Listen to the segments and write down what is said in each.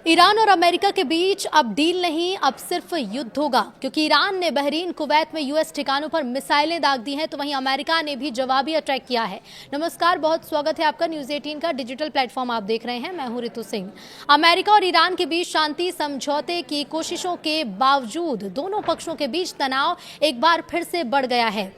Iran और America के बीच अब डील नहीं, अब सिर्फ युद्ध होगा, क्योंकि ईरान ने बहरीन, कुवैत में यूएस ठिकानों पर मिसाइलें दाग दी हैं, तो वहीं अमेरिका ने भी जवाबी अटैक किया है। नमस्कार, बहुत स्वागत है आपका न्यूज 18 का डिजिटल प्लेटफॉर्म आप देख रहे हैं। मैं हूं रितु सिंह। अमेरिका और ईरान के बीच शांति समझौते की कोशिशों के बावजूद दोनों पक्षों के बीच तनाव एक बार फिर से बढ़ गया है।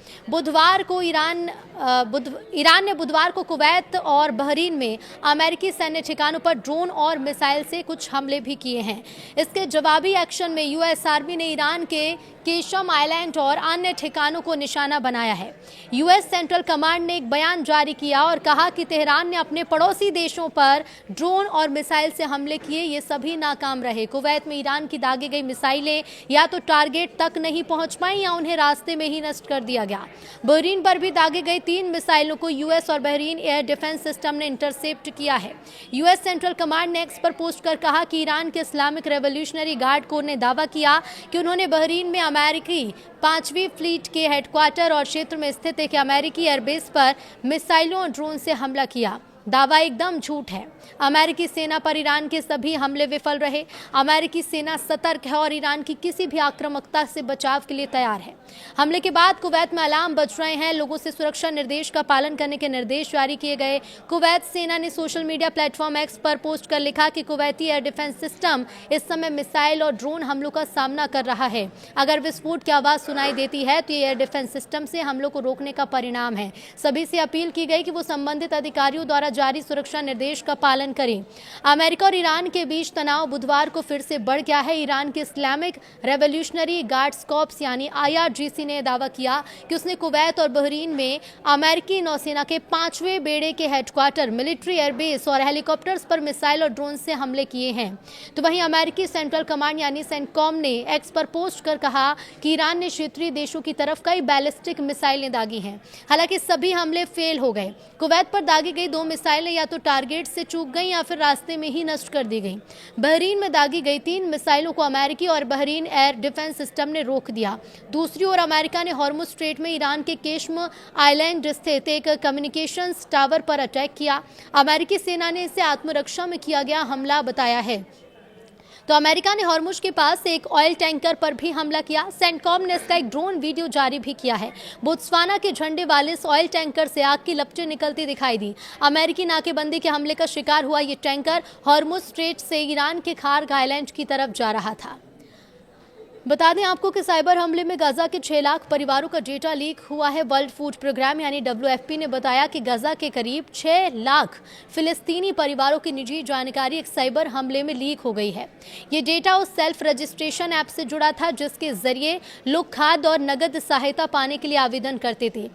ईरान ने बुधवार को कुवैत और बहरीन में अमेरिकी सैन्य ठिकानों पर ड्रोन और मिसाइल से कुछ हमले भी किए हैं। इसके जवाबी एक्शन में यूएस आर्मी ने ईरान के केशम आइलैंड और अन्य ठिकानों को निशाना बनाया है। यूएस सेंट्रल कमांड ने एक बयान जारी किया और कहा कि तेहरान ने अपने पड़ोसी देशों पर ड्रोन और मिसाइल से हमले किए, ये सभी नाकाम रहे। कुवैत में ईरान की दागी गई मिसाइलें या तो टारगेट तक नहीं पहुंच पाई या उन्हें रास्ते में ही नष्ट कर दिया गया। बहरीन पर भी दागी गई 3 मिसाइलों को यूएस और बहरीन एयर डिफेंस सिस्टम ने इंटरसेप्ट किया है। यूएस सेंट्रल कमांड ने एक्स पर पोस्ट कर कहा कि ईरान के इस्लामिक रेवोल्यूशनरी गार्ड कोर ने दावा किया कि उन्होंने बहरीन में अमेरिकी 5वीं फ्लीट के हेडक्वार्टर और क्षेत्र में स्थित एक अमेरिकी एयरबेस पर मिसाइलों और ड्रोन से हमला किया। दावा एकदम झूठ है। अमेरिकी सेना पर ईरान के सभी हमले विफल रहे। अमेरिकी सेना सतर्क है और ईरान की किसी भी आक्रामकता से बचाव के लिए तैयार है। हमले के बाद कुवैत में अलार्म बज रहे हैं। लोगों से सुरक्षा निर्देश का पालन करने के निर्देश जारी किए गए। कुवैत सेना ने सोशल मीडिया प्लेटफॉर्म एक्स पर पोस्ट कर लिखा कि कुवैती एयर डिफेंस सिस्टम इस समय मिसाइल और ड्रोन हमलों का सामना कर रहा है। अगर विस्फोट की आवाज सुनाई देती है तो ये एयर डिफेंस सिस्टम से हमलों को रोकने का परिणाम है। सभी से अपील की गई कि वो संबंधित अधिकारियों द्वारा जारी सुरक्षा निर्देश का पालन करें। अमेरिका और ईरान के बीच तनाव बुधवार को फिर से बढ़ गया है। ईरान के इस्लामिक रेवोल्यूशनरी गार्ड्स कॉर्प्स यानी IRGC ने दावा किया कि उसने कुवैत और बहरीन में अमेरिकी नौसेना के 5वें बेड़े के हेडक्वार्टर, मिलिट्री एयरबेस और हेलीकॉप्टर्स पर मिसाइल और ड्रोन से हमले किए हैं। तो वहीं अमेरिकी सेंट्रल कमांड यानी सेंटकॉम ने एक्स पर पोस्ट कर कहा कि ईरान ने क्षेत्रीय देशों की तरफ कई बैलिस्टिक मिसाइलें दागी हैं। हालांकि सभी हमले फेल हो गए। कुवैत पर दागी गई 2 मिसाइलें या तो टारगेट से चूक गई या फिर रास्ते में ही नष्ट कर दी गई। बहरीन में दागी गई 3 मिसाइलों को अमेरिकी और बहरीन एयर डिफेंस सिस्टम ने रोक दिया। दूसरी ओर अमेरिका ने हॉर्मुज स्ट्रेट में ईरान के केशम आइलैंड स्थित एक कम्युनिकेशंस टावर पर अटैक किया। अमेरिकी सेना ने इसे आत्मरक्षा में किया गया हमला बताया है। तो अमेरिका ने हॉर्मुज के पास एक ऑयल टैंकर पर भी हमला किया। सेंटकॉम ने इसका एक ड्रोन वीडियो जारी भी किया है। बोत्सवाना के झंडे वाले इस ऑयल टैंकर से आग की लपटें निकलती दिखाई दी। अमेरिकी नाकेबंदी के हमले का शिकार हुआ ये टैंकर हॉर्मुज स्ट्रेट से ईरान के खार्ग आइलैंड की तरफ जा रहा था। बता दें आपको कि साइबर हमले में गजा के 6 लाख परिवारों का डेटा लीक हुआ है। वर्ल्ड फूड प्रोग्राम यानी WFP ने बताया कि गजा के करीब 6 लाख फिलिस्तीनी परिवारों की निजी जानकारी एक साइबर हमले में लीक हो गई है। ये डेटा उस सेल्फ रजिस्ट्रेशन ऐप से जुड़ा था जिसके जरिए लोग खाद्य और नगद सहायता पाने के लिए आवेदन करते थे।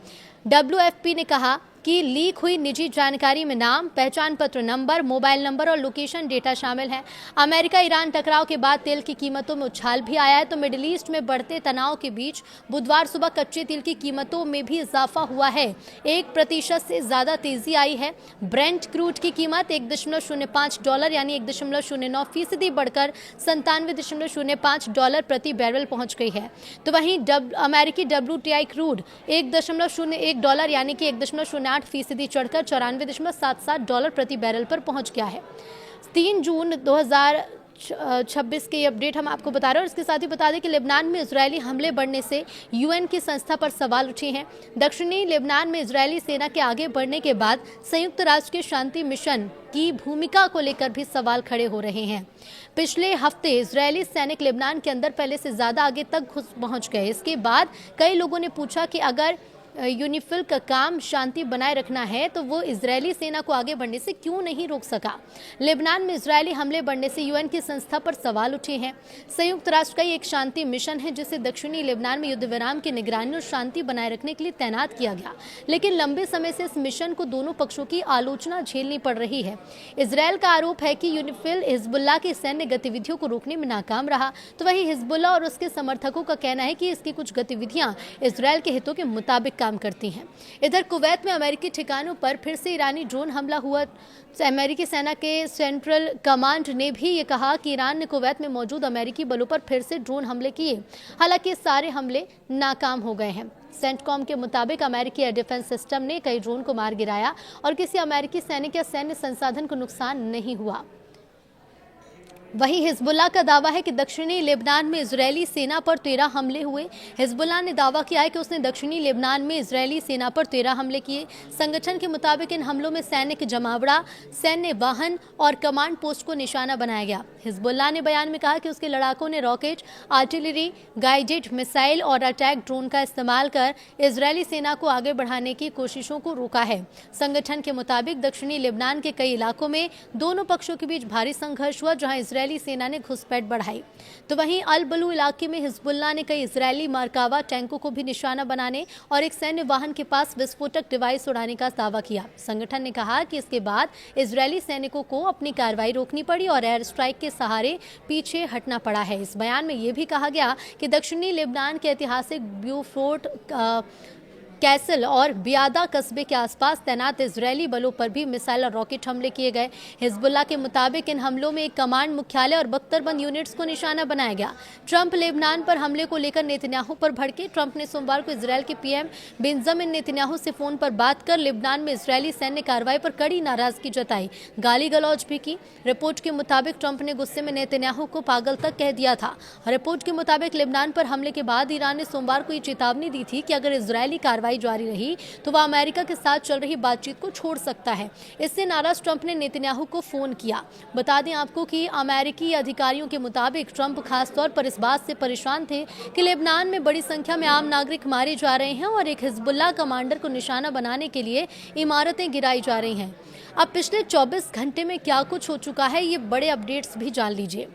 WFP ने कहा कि लीक हुई निजी जानकारी में नाम, पहचान पत्र नंबर, मोबाइल नंबर और लोकेशन डेटा शामिल है। अमेरिका ईरान टकराव के बाद तेल की कीमतों में उछाल भी आया है। तो मिडिल ईस्ट में बढ़ते तनाव के बीच बुधवार सुबह कच्चे तेल की कीमतों में भी इजाफा हुआ है। 1% से ज्यादा तेजी आई है। ब्रेंट क्रूड की कीमत $1.05 यानी 1.09% बढ़कर $97.05 प्रति बैरल पहुंच गई है। तो वहीं अमेरिकी WTI क्रूड $1.01 यानी कि 1.08% चढ़कर $94.77 प्रति बैरल पर पहुंच गया है। 3 जून 2026 के अपडेट हम आपको बता रहे हैं। और इसके साथ ही बता दें कि लेबनान में इजरायली हमले बढ़ने से UN की संस्था पर सवाल उठे हैं। दक्षिणी लेबनान में इजरायली सेना के आगे बढ़ने के बाद संयुक्त राष्ट्र के शांति मिशन की भूमिका को लेकर भी सवाल खड़े हो रहे हैं। पिछले हफ्ते इजरायली सैनिक लेबनान के अंदर पहले से ज्यादा आगे तक पहुंच गए। इसके बाद कई लोगों ने पूछा कि अगर यूनिफिल का काम शांति बनाए रखना है तो वो इजरायली सेना को आगे बढ़ने से क्यों नहीं रोक सका। लेबनान में इजरायली हमले बढ़ने से UN की संस्था पर सवाल उठे हैं। संयुक्त राष्ट्र का एक शांति मिशन है जिसे दक्षिणी लेबनान में युद्ध विराम की निगरानी और शांति बनाए रखने के लिए तैनात किया गया, लेकिन लंबे समय से इस मिशन को दोनों पक्षों की आलोचना झेलनी पड़ रही है। इजरायल का आरोप है कि यूनिफिल हिजबुल्लाह की सैन्य गतिविधियों को रोकने में नाकाम रहा। तो वहीं हिजबुल्लाह और उसके समर्थकों का कहना है कि इसकी कुछ गतिविधियां इजरायल के हितों के मुताबिक काम करती हैं। इधर कुवैत में अमेरिकी ठिकानों पर फिर से ईरानी ड्रोन हमला हुआ। अमेरिकी सेना के सेंट्रल कमांड ने भी ये कहा कि ईरान ने कुवैत में मौजूद अमेरिकी बलों पर फिर से ड्रोन हमले किए। हालांकि सारे हमले नाकाम हो गए हैं। सेंटकॉम के मुताबिक अमेरिकी एयर डिफेंस सिस्टम ने कई ड्रोन को मार गिराया और किसी अमेरिकी सैनिक या सैन्य संसाधन को नुकसान नहीं हुआ। वहीं हिजबुल्लाह का दावा है कि दक्षिणी लेबनान में इजरायली सेना पर 13 हमले हुए। हिजबुल्लाह ने दावा किया है कि उसने दक्षिणी लेबनान में इजरायली सेना पर 13 हमले किए। संगठन के मुताबिक इन हमलों में सैनिक जमावड़ा, सैन्य वाहन और कमांड पोस्ट को निशाना बनाया गया। हिजबुल्लाह ने बयान में कहा कि उसके लड़ाकों ने रॉकेट, आर्टिलरी, गाइडेड मिसाइल और अटैक ड्रोन का इस्तेमाल कर इजरायली सेना को आगे बढ़ाने की कोशिशों को रोका है। संगठन के मुताबिक दक्षिणी लेबनान के कई इलाकों में दोनों पक्षों के बीच भारी संघर्ष हुआ, जहां इजरायली सेना ने घुसपैठ बढ़ाई। तो वहीं अल बलू इलाके में हिजबुल्लाह ने कई इजरायली मरकावा टैंकों को भी निशाना बनाने और एक सैन्य वाहन के पास विस्फोटक डिवाइस उड़ाने का दावा किया। संगठन ने कहा कि इसके बाद इजरायली सैनिकों को अपनी कार्रवाई रोकनी पड़ी और एयर स्ट्राइक के सहारे पीछे हटना पड़ा है। इस बयान में यह भी कहा गया कि दक्षिणी लेबनान के ऐतिहासिक ब्यूफोर्ट कैसल और बियादा कस्बे के आसपास तैनात इजरायली बलों पर भी मिसाइल और रॉकेट हमले किए गए। हिजबुल्लाह के मुताबिक इन हमलों में एक कमांड मुख्यालय और बख्तरबंद यूनिट्स को निशाना बनाया गया। ट्रंप लेबनान पर हमले को लेकर नेतन्याहू पर भड़के। ट्रंप ने सोमवार को इजरायल के पीएम बेंजामिन नेतन्याहू से फोन पर बात कर लेबनान में इजरायली सैन्य कार्रवाई पर कड़ी नाराजगी जताई, गाली गलौज भी की। रिपोर्ट के मुताबिक ट्रंप ने गुस्से में नेतन्याहू को पागल तक कह दिया था। रिपोर्ट के मुताबिक लेबनान पर हमले के बाद ईरान ने सोमवार को ये चेतावनी दी थी कि अगर इजरायली कार्रवाई जारी रही तो वह अमेरिका के साथ चल रही बातचीत को छोड़ सकता है। इससे नाराज ट्रंप ने नेतन्याहू को फोन किया। बता दें आपको कि अमेरिकी अधिकारियों के मुताबिक ट्रंप खासतौर पर इस बात से परेशान थे कि लेबनान में बड़ी संख्या में आम नागरिक मारे जा रहे हैं और एक हिजबुल्लाह कमांडर को निशाना बनाने के लिए इमारतें गिराई जा रही हैं। अब पिछले 24 घंटे में क्या कुछ हो चुका है, ये बड़े अपडेट्स भी जान लीजिए।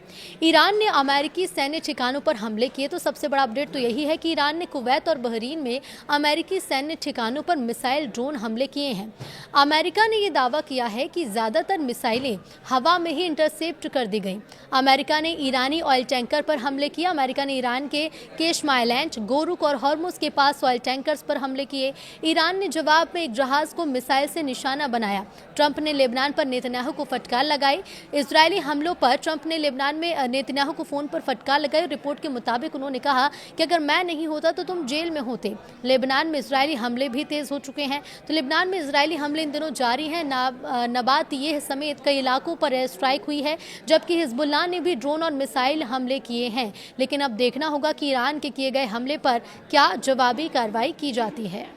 ईरान ने अमेरिकी सैन्य ठिकानों पर हमले किए। तो सबसे बड़ा अपडेट तो यही है कि ईरान ने कुवैत और बहरीन में अमेरिकी सैन्य ठिकानों पर मिसाइल ड्रोन हमले किए हैं। अमेरिका ने यह दावा किया है कि ज्यादातर मिसाइलें हवा में ही इंटरसेप्ट कर दी गई। अमेरिका ने ईरानी ऑयल टैंकर पर हमले किए। अमेरिका ने ईरान के केशम आइलैंड, गोरुक और हॉर्मुज के पास ऑयल टैंकर्स पर हमले किए। ईरान ने जवाब में एक जहाज को मिसाइल से निशाना बनाया। ट्रंप ने लेबनान पर नेतन्याहू को फटकार लगाई। इजरायली हमलों पर ट्रंप ने लेबनान में नेतन्याहू को फोन पर फटकार लगाई। रिपोर्ट के मुताबिक उन्होंने कहा कि अगर मैं नहीं होता तो तुम जेल में होते। लेबनान में इजरायली हमले भी तेज हो चुके हैं। तो लेबनान में इजरायली हमले इन दिनों जारी हैं। नबातियह समेत कई इलाकों पर एयर स्ट्राइक हुई है, जबकि हिजबुल्लाह ने भी ड्रोन और मिसाइल हमले किए हैं। लेकिन अब देखना होगा कि ईरान के किए गए हमले पर क्या जवाबी कार्रवाई की जाती है।